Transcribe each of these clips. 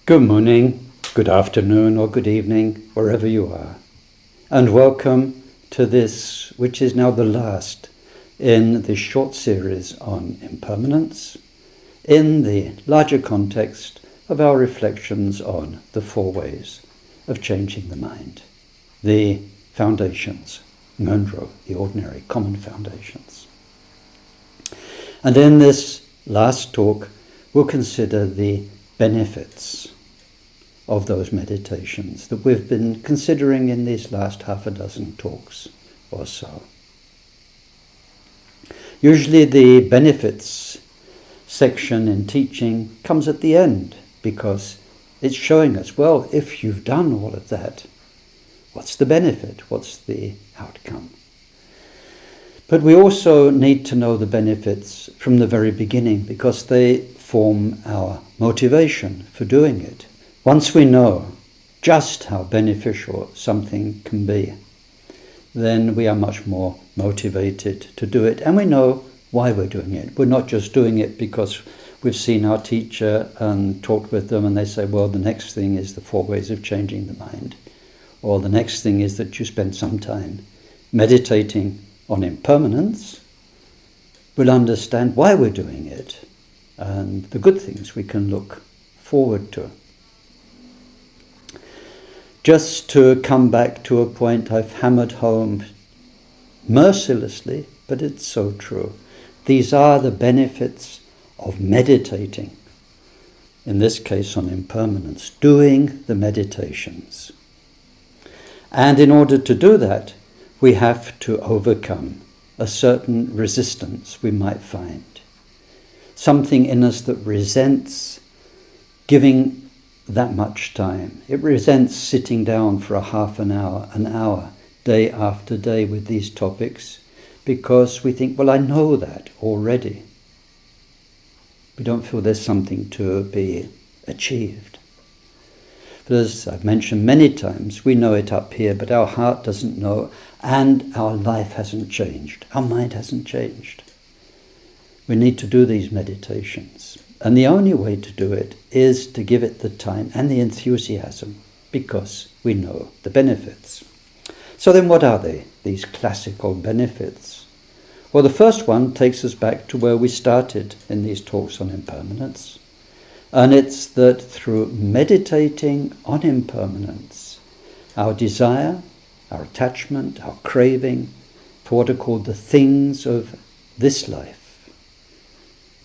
Good morning, good afternoon, or good evening, wherever you are. And welcome to this, which is now the last in this short series on impermanence, in the larger context of our reflections on the 4 ways of changing the mind, the foundations, Ngondro, the ordinary common foundations. And in this last talk, we'll consider the benefits of those meditations that we've been considering in these last half a dozen talks or so. Usually the benefits section in teaching comes at the end because it's showing us, well, if you've done all of that, what's the benefit? What's the outcome? But we also need to know the benefits from the very beginning because they form our motivation for doing it. Once we know just how beneficial something can be, then we are much more motivated to do it. And we know why we're doing it. We're not just doing it because we've seen our teacher and talked with them and they say, well, the next thing is the 4 ways of changing the mind. Or the next thing is that you spend some time meditating on impermanence. We'll understand why we're doing it and the good things we can look forward to. Just to come back to a point I've hammered home mercilessly, but it's so true. These are the benefits of meditating, in this case on impermanence, doing the meditations. And in order to do that, we have to overcome a certain resistance we might find. Something in us that resents giving that much time. It resents sitting down for a half an hour, day after day with these topics, because we think, well, I know that already. We don't feel there's something to be achieved. But as I've mentioned many times, we know it up here, but our heart doesn't know, and our life hasn't changed. Our mind hasn't changed. We need to do these meditations. And the only way to do it is to give it the time and the enthusiasm, because we know the benefits. So then what are they, these classical benefits? Well, the first one takes us back to where we started in these talks on impermanence. And it's that through meditating on impermanence, our desire, our attachment, our craving for what are called the things of this life,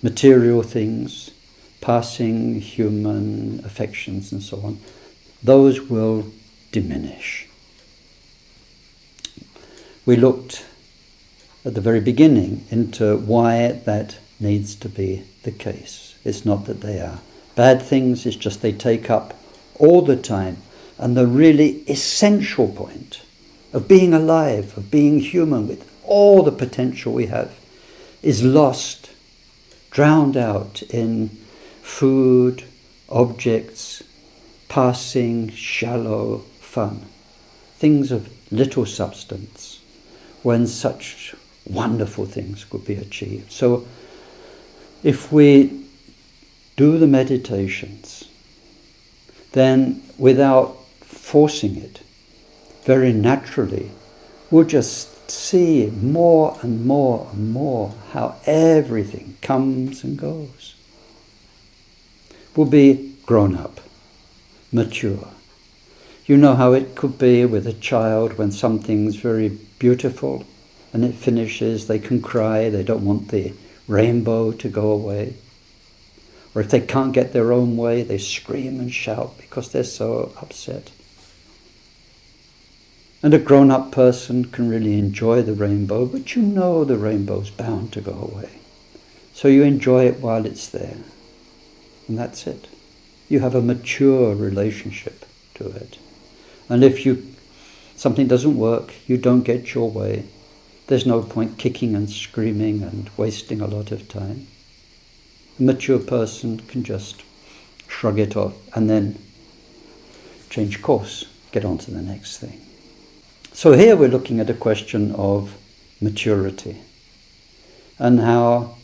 material things, passing human affections and so on, those will diminish. We looked at the very beginning into why that needs to be the case. It's not that they are bad things, it's just they take up all the time. And the really essential point of being alive, of being human with all the potential we have, is lost, drowned out in food, objects, passing, shallow fun, things of little substance, when such wonderful things could be achieved. So if we do the meditations, then without forcing it, very naturally, we'll just see more and more and more how everything comes and goes. We'll be grown up, mature. You know how it could be with a child when something's very beautiful and it finishes, they can cry, they don't want the rainbow to go away. Or if they can't get their own way, they scream and shout because they're so upset. And a grown-up person can really enjoy the rainbow, but you know the rainbow's bound to go away. So you enjoy it while it's there. And that's it. You have a mature relationship to it. And if something doesn't work, you don't get your way, there's no point kicking and screaming and wasting a lot of time. A mature person can just shrug it off and then change course, get on to the next thing. So here we're looking at a question of maturity and how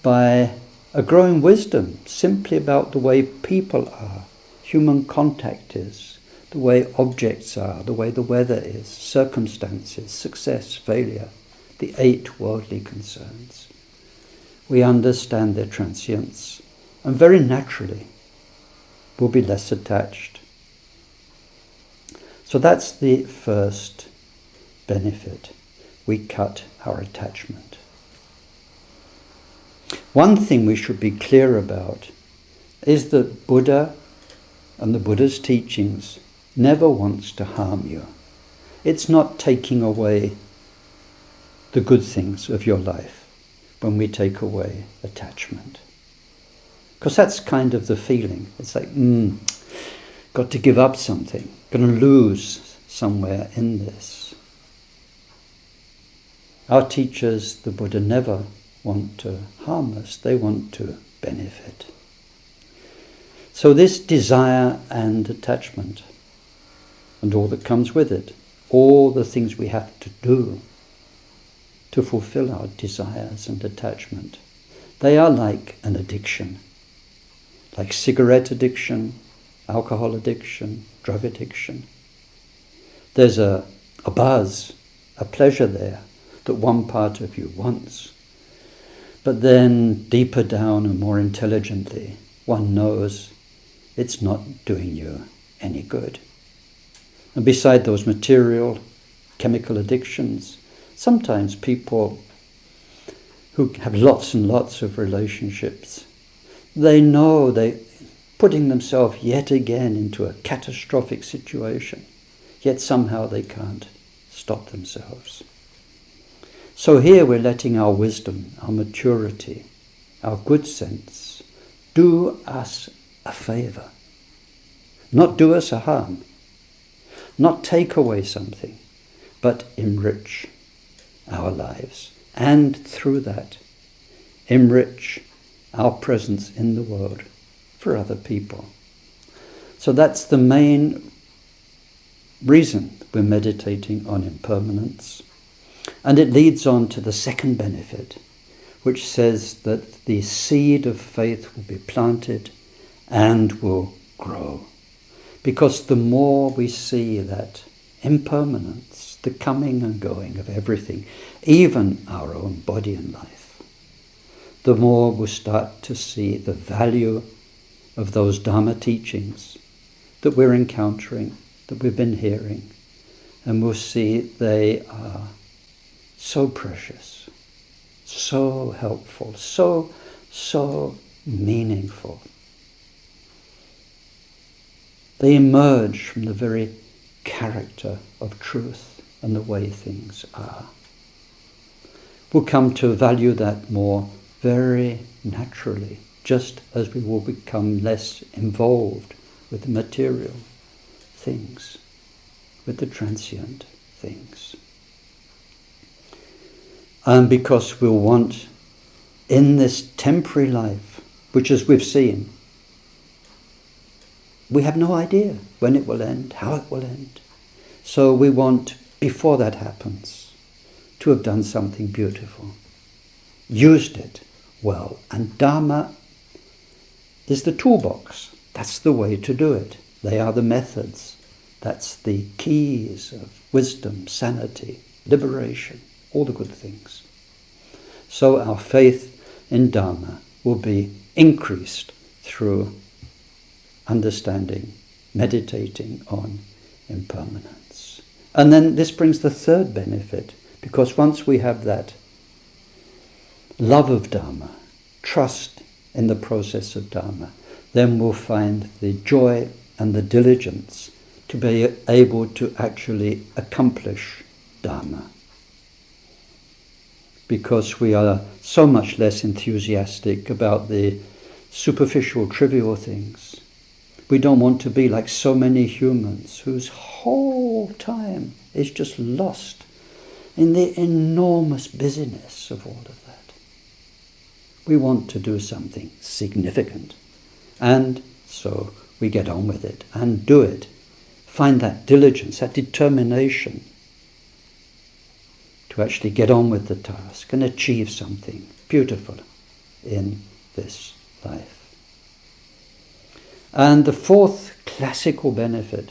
by a growing wisdom simply about the way people are, human contact is, the way objects are, the way the weather is, circumstances, success, failure, the 8 worldly concerns. We understand their transience, and very naturally we'll be less attached. So that's the first benefit. We cut our attachment. One thing we should be clear about is that Buddha and the Buddha's teachings never wants to harm you. It's not taking away the good things of your life when we take away attachment. Because that's kind of the feeling. It's like, got to give up something, going to lose somewhere in this. Our teachers, the Buddha, never want to harm us. They want to benefit. So this desire and attachment, and all that comes with it, all the things we have to do to fulfill our desires and attachment, they are like an addiction, like cigarette addiction, alcohol addiction, drug addiction. There's a buzz, a pleasure there that one part of you wants. But then deeper down and more intelligently, one knows it's not doing you any good. And beside those material, chemical addictions, sometimes people who have lots and lots of relationships, they know they're putting themselves yet again into a catastrophic situation, yet somehow they can't stop themselves. So here we're letting our wisdom, our maturity, our good sense do us a favor, not do us a harm, not take away something, but enrich our lives, and through that enrich our presence in the world for other people. So that's the main reason we're meditating on impermanence. And it leads on to the second benefit, which says that the seed of faith will be planted and will grow. Because the more we see that impermanence, the coming and going of everything, even our own body and life, the more we'll start to see the value of those Dharma teachings that we're encountering, that we've been hearing, and we'll see they are so precious, so helpful, so meaningful. They emerge from the very character of truth and the way things are. We'll come to value that more very naturally, just as we will become less involved with the material things, with the transient things. And because we'll want, in this temporary life, which as we've seen, we have no idea when it will end, how it will end. So we want, before that happens, to have done something beautiful, used it well. And Dharma is the toolbox. That's the way to do it. They are the methods. That's the keys of wisdom, sanity, liberation, all the good things. So our faith in Dharma will be increased through understanding, meditating on impermanence. And then this brings the third benefit, because once we have that love of Dharma, trust in the process of Dharma, then we'll find the joy and the diligence to be able to actually accomplish Dharma. Because we are so much less enthusiastic about the superficial, trivial things. We don't want to be like so many humans whose whole time is just lost in the enormous busyness of all of that. We want to do something significant. And so we get on with it and do it. Find that diligence, that determination to actually get on with the task and achieve something beautiful in this life. And the fourth classical benefit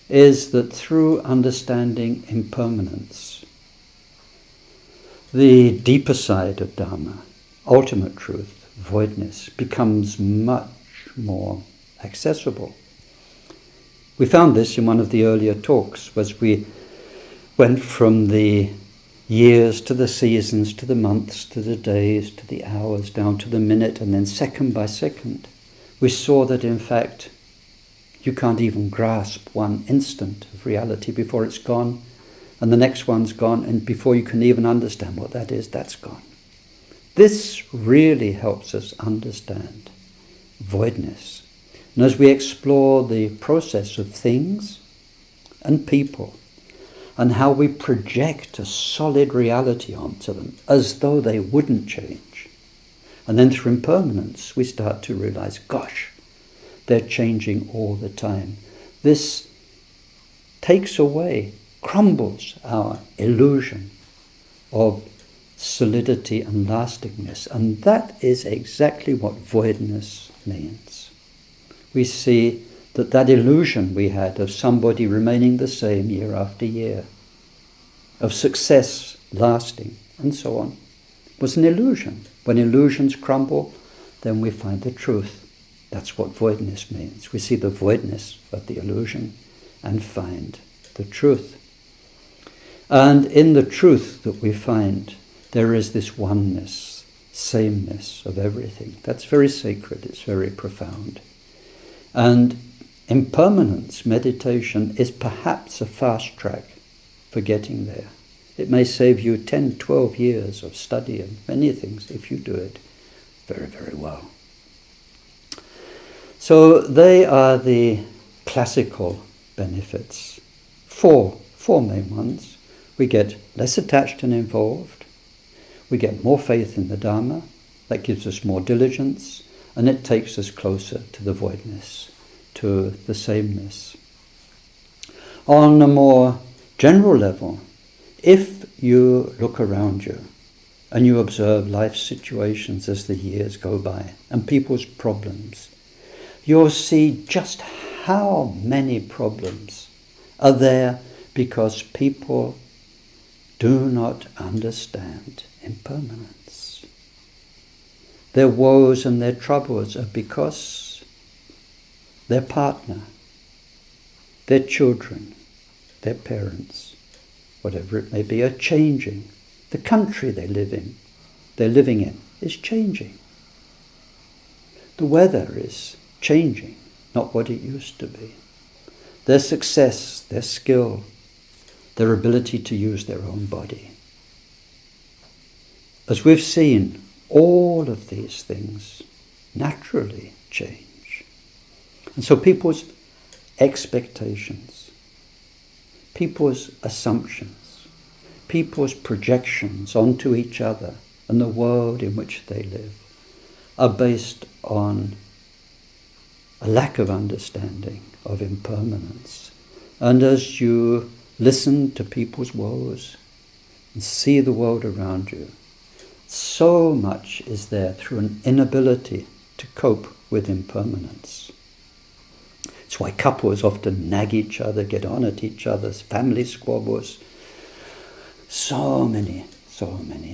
is that through understanding impermanence, the deeper side of Dharma, ultimate truth, voidness, becomes much more accessible. We found this in one of the earlier talks, as we went from the years to the seasons, to the months, to the days, to the hours, down to the minute, and then second by second. We saw that in fact you can't even grasp one instant of reality before it's gone, and the next one's gone, and before you can even understand what that is, that's gone. This really helps us understand voidness. And as we explore the process of things and people, and how we project a solid reality onto them as though they wouldn't change, and then through impermanence we start to realize, gosh, they're changing all the time. This takes away, crumbles our illusion of solidity and lastingness, and that is exactly what voidness means. We see that illusion we had of somebody remaining the same year after year, of success lasting, and so on, was an illusion. When illusions crumble, then we find the truth. That's what voidness means. We see the voidness of the illusion and find the truth. And in the truth that we find, there is this oneness, sameness of everything. That's very sacred, it's very profound. And impermanence meditation is perhaps a fast track for getting there. It may save you 10, 12 years of study and many things if you do it very, very well. So they are the classical benefits. Four main ones. We get less attached and involved. We get more faith in the Dharma. That gives us more diligence. And it takes us closer to the voidness, to the sameness. On a more general level, if you look around you and you observe life situations as the years go by and people's problems, you'll see just how many problems are there because people do not understand impermanence. Their woes and their troubles are because their partner, their children, their parents, whatever it may be, are changing. The country they're living in is changing. The weather is changing, not what it used to be. Their success, their skill, their ability to use their own body. As we've seen, all of these things naturally change. And so people's expectations, people's assumptions, people's projections onto each other and the world in which they live are based on a lack of understanding of impermanence. And as you listen to people's woes and see the world around you, so much is there through an inability to cope with impermanence. It's why couples often nag each other, get on at each other's family squabbles. So many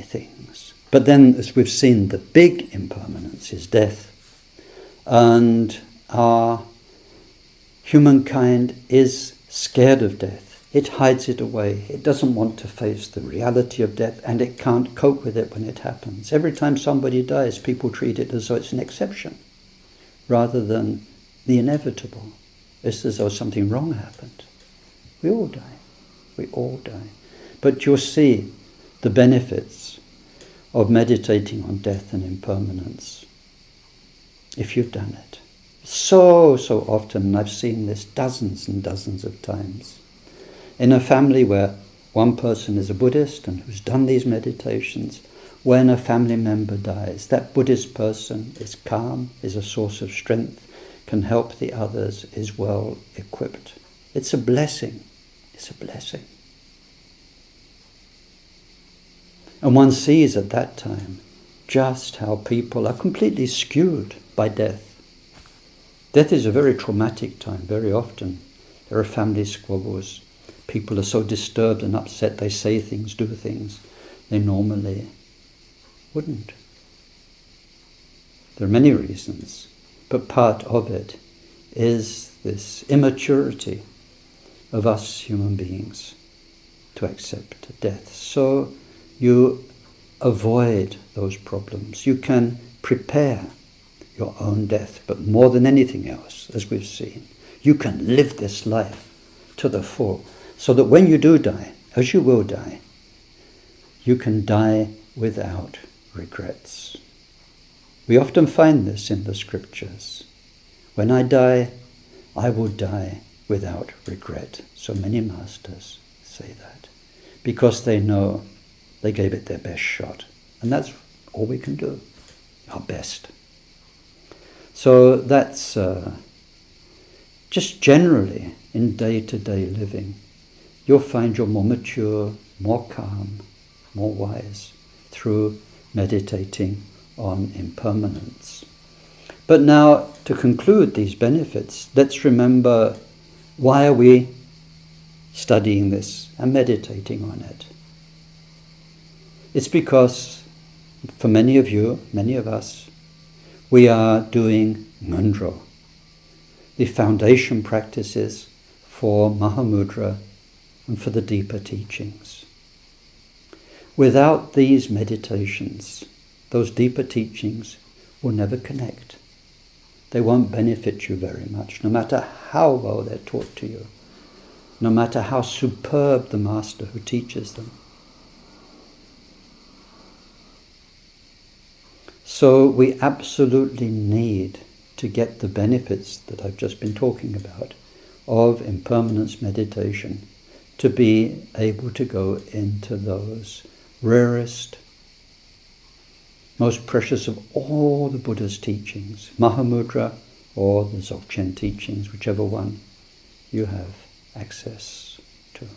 things. But then, as we've seen, the big impermanence is death. And our humankind is scared of death. It hides it away. It doesn't want to face the reality of death, and it can't cope with it when it happens. Every time somebody dies, people treat it as though it's an exception, rather than the inevitable. It's as though something wrong happened. We all die. We all die. But you'll see the benefits of meditating on death and impermanence if you've done it. So often, and I've seen this dozens and dozens of times, in a family where one person is a Buddhist and who's done these meditations, when a family member dies, that Buddhist person is calm, is a source of strength, can help the others, is well equipped. It's a blessing. It's a blessing. And one sees at that time just how people are completely skewed by death. Death is a very traumatic time. Very often there are family squabbles. People are so disturbed and upset they say things, do things they normally wouldn't. There are many reasons, but part of it is this immaturity of us human beings to accept death. So you avoid those problems. You can prepare your own death, but more than anything else, as we've seen, you can live this life to the full, so that when you do die, as you will die, you can die without regrets. We often find this in the scriptures. When I die, I will die without regret. So many masters say that, because they know they gave it their best shot. And that's all we can do, our best. So that's just generally in day-to-day living, you'll find you're more mature, more calm, more wise through meditating on impermanence. But now, to conclude these benefits, let's remember, why are we studying this and meditating on it? It's because for many of you, many of us, we are doing mudra, the foundation practices for Mahamudra and for the deeper teachings. Without these meditations, those deeper teachings will never connect. They won't benefit you very much, no matter how well they're taught to you, no matter how superb the master who teaches them. So we absolutely need to get the benefits that I've just been talking about of impermanence meditation to be able to go into those rarest, most precious of all the Buddha's teachings, Mahamudra or the Dzogchen teachings, whichever one you have access to.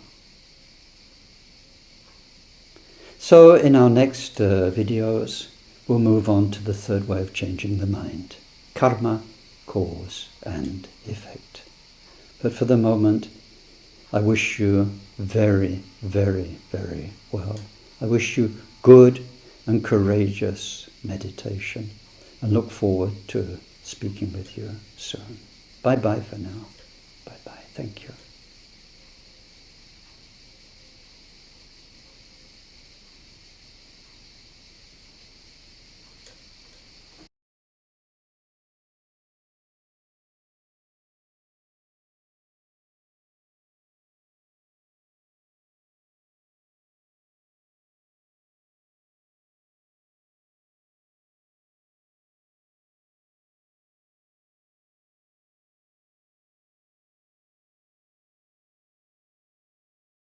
So in our next videos, we'll move on to the third way of changing the mind, karma, cause and effect. But for the moment, I wish you very, very, very well. I wish you good and courageous meditation, and look forward to speaking with you soon. Bye-bye for now. Bye-bye. Thank you.